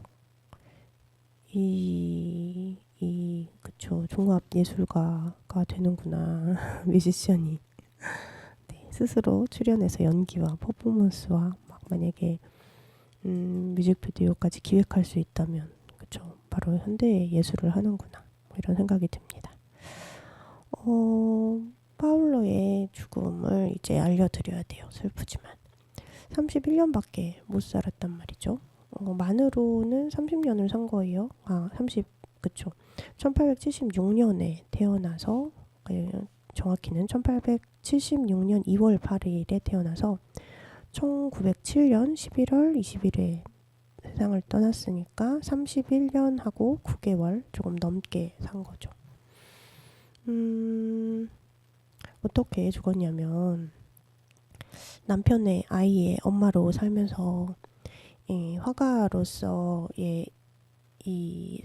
[SPEAKER 1] 그쵸, 종합 예술가가 되는구나 뮤지션이. 네, 스스로 출연해서 연기와 퍼포먼스와 막 만약에 뮤직비디오까지 기획할 수 있다면 그쵸, 바로 현대 예술을 하는구나 뭐 이런 생각이 듭니다. 파울로의 죽음을 이제 알려드려야 돼요. 슬프지만 31년밖에 못 살았단 말이죠. 만으로는 30년을 산 거예요. 그쵸. 1876년에 태어나서 정확히는 1876년 2월 8일에 태어나서 1907년 11월 20일에 세상을 떠났으니까 31년하고 9개월 조금 넘게 산 거죠. 어떻게 죽었냐면 남편의 아이의 엄마로 살면서 화가로서의 이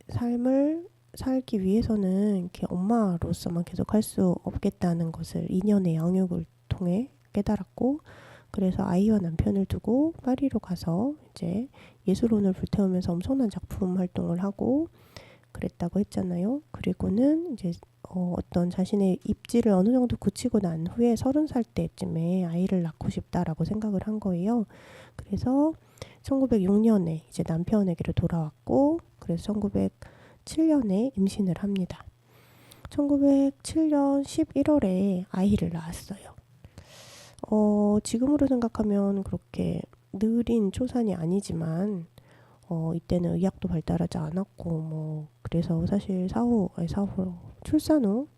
[SPEAKER 1] 삶을 살기 위해서는 이렇게 엄마로서만 계속 할 수 없겠다는 것을 2년의 양육을 통해 깨달았고, 그래서 아이와 남편을 두고 파리로 가서 이제 예술혼을 불태우면서 엄청난 작품 활동을 하고 그랬다고 했잖아요. 그리고는 이제 어떤 자신의 입지를 어느 정도 굳히고 난 후에 30살 때쯤에 아이를 낳고 싶다라고 생각을 한 거예요. 그래서 1906년에 이제 남편에게로 돌아왔고, 그래서 1907년에 임신을 합니다. 1907년 11월에 아이를 낳았어요. 지금으로 생각하면 그렇게 느린 초산이 아니지만 이때는 의학도 발달하지 않았고 그래서 사실 출산 후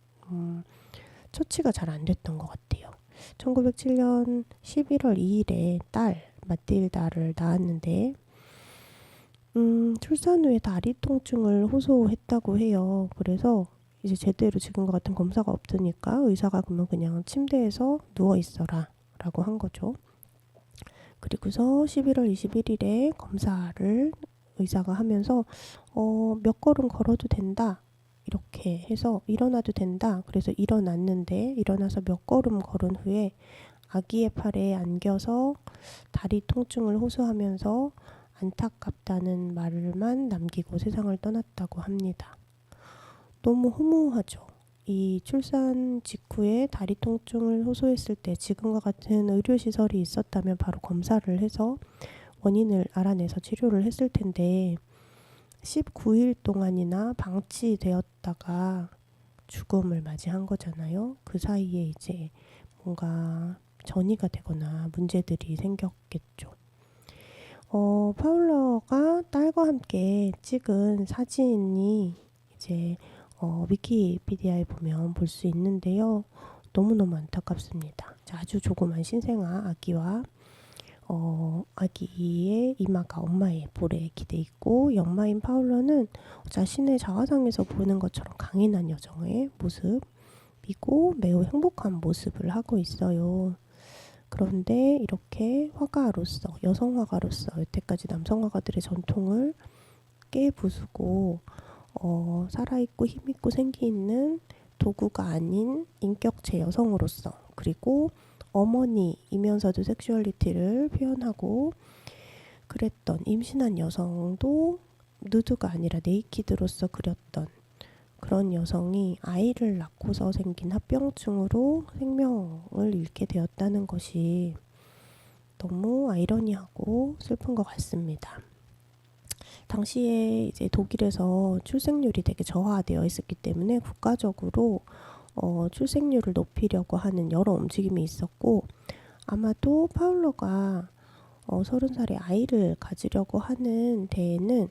[SPEAKER 1] 처치가 잘 안 됐던 것 같아요. 1907년 11월 2일에 딸 마틸다를 낳았는데 출산 후에 다리 통증을 호소했다고 해요. 그래서 이제 제대로 지금과 같은 검사가 없으니까 의사가 그냥 침대에서 누워 있어라 라고 한 거죠. 그리고서 11월 21일에 검사를 의사가 하면서 몇 걸음 걸어도 된다 이렇게 해서 일어나도 된다. 그래서 일어났는데 일어나서 몇 걸음 걸은 후에 아기의 팔에 안겨서 다리 통증을 호소하면서 안타깝다는 말만 남기고 세상을 떠났다고 합니다. 너무 허무하죠. 이 출산 직후에 다리 통증을 호소했을 때 지금과 같은 의료시설이 있었다면 바로 검사를 해서 원인을 알아내서 치료를 했을 텐데 19일 동안이나 방치되었다가 죽음을 맞이한 거잖아요. 그 사이에 이제 뭔가 전이가 되거나 문제들이 생겼겠죠. 파울러가 딸과 함께 찍은 사진이 이제 위키피디아에 보면 볼 수 있는데요. 너무너무 안타깝습니다. 아주 조그만 신생아 아기와 아기의 이마가 엄마의 볼에 기대 있고, 연마인 파울러는 자신의 자화상에서 보는 것처럼 강인한 여정의 모습이고 매우 행복한 모습을 하고 있어요. 그런데 이렇게 화가로서, 여성 화가로서 여태까지 남성 화가들의 전통을 깨부수고 살아있고 힘있고 생기 있는 도구가 아닌 인격체 여성으로서, 그리고 어머니이면서도 섹슈얼리티를 표현하고 그랬던 임신한 여성도 누드가 아니라 네이키드로서 그렸던 그런 여성이 아이를 낳고서 생긴 합병증으로 생명을 잃게 되었다는 것이 너무 아이러니하고 슬픈 것 같습니다. 당시에 이제 독일에서 출생률이 되게 저하되어 있었기 때문에 국가적으로 출생률을 높이려고 하는 여러 움직임이 있었고, 아마도 파울러가 30살에 아이를 가지려고 하는 데에는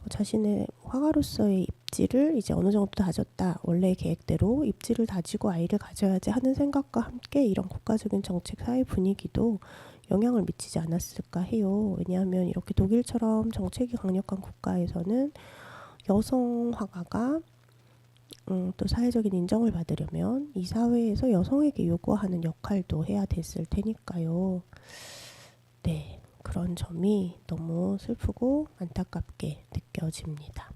[SPEAKER 1] 자신의 화가로서의 입지를 이제 어느 정도 다졌다, 원래의 계획대로 입지를 다지고 아이를 가져야지 하는 생각과 함께 이런 국가적인 정책, 사회 분위기도 영향을 미치지 않았을까 해요. 왜냐하면 이렇게 독일처럼 정책이 강력한 국가에서는 여성 화가가 또 사회적인 인정을 받으려면 이 사회에서 여성에게 요구하는 역할도 해야 됐을 테니까요. 네, 그런 점이 너무 슬프고 안타깝게 느껴집니다.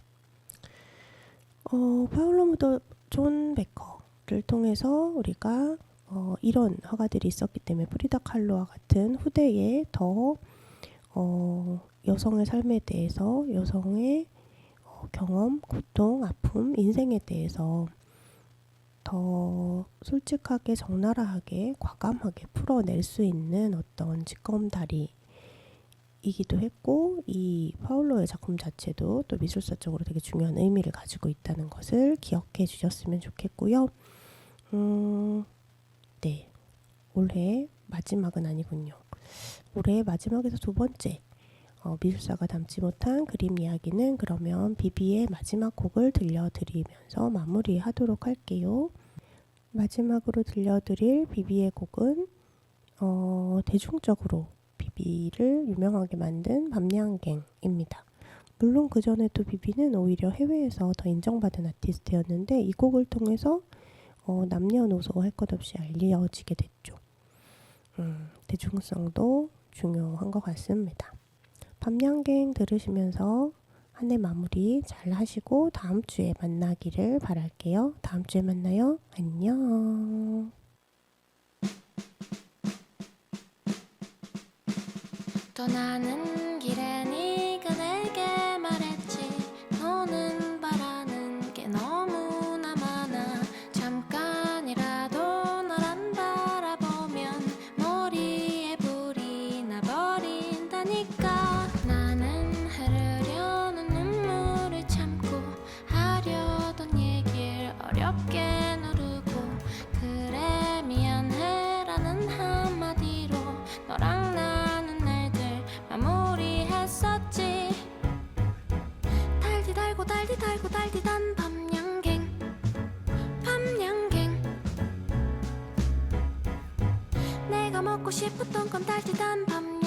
[SPEAKER 1] 파울로 무더 존 베커를 통해서 우리가 이런 화가들이 있었기 때문에 프리다 칼로와 같은 후대에 더 여성의 삶에 대해서, 여성의 경험, 고통, 아픔, 인생에 대해서 더 솔직하게, 적나라하게, 과감하게 풀어낼 수 있는 어떤 찌꺼움다리이기도 했고, 이 파울로의 작품 자체도 또 미술사적으로 되게 중요한 의미를 가지고 있다는 것을 기억해 주셨으면 좋겠고요. 네, 올해 마지막은 아니군요. 올해 마지막에서 두 번째 미술사가 담지 못한 그림 이야기는 그러면 비비의 마지막 곡을 들려드리면서 마무리하도록 할게요. 마지막으로 들려드릴 비비의 곡은 대중적으로 비비를 유명하게 만든 밤양갱입니다. 물론 그 전에도 비비는 오히려 해외에서 더 인정받은 아티스트였는데 이 곡을 통해서 남녀노소 할 것 없이 알려지게 됐죠. 대중성도 중요한 것 같습니다. 밤양갱 들으시면서 한 해 마무리 잘 하시고 다음 주에 만나기를 바랄게요. 다음 주에 만나요. 안녕.
[SPEAKER 2] 떠나는 길에 네가 내게 말했지, 너는 바라는 게 너무나 많아. 잠깐이라도 날 안 바라보면 머리에 불이 나버린다니까. 나는 흐르려는 눈물을 참고 하려던 얘길 어렵게 누르고, 그래 미안해라는 한마디로 너랑 나는 날들 마무리했었지. 달디 달고 달디 달고 달디단 밤양갱, 밤양갱. 내가 먹고 싶었던 건 달디단 밤양갱.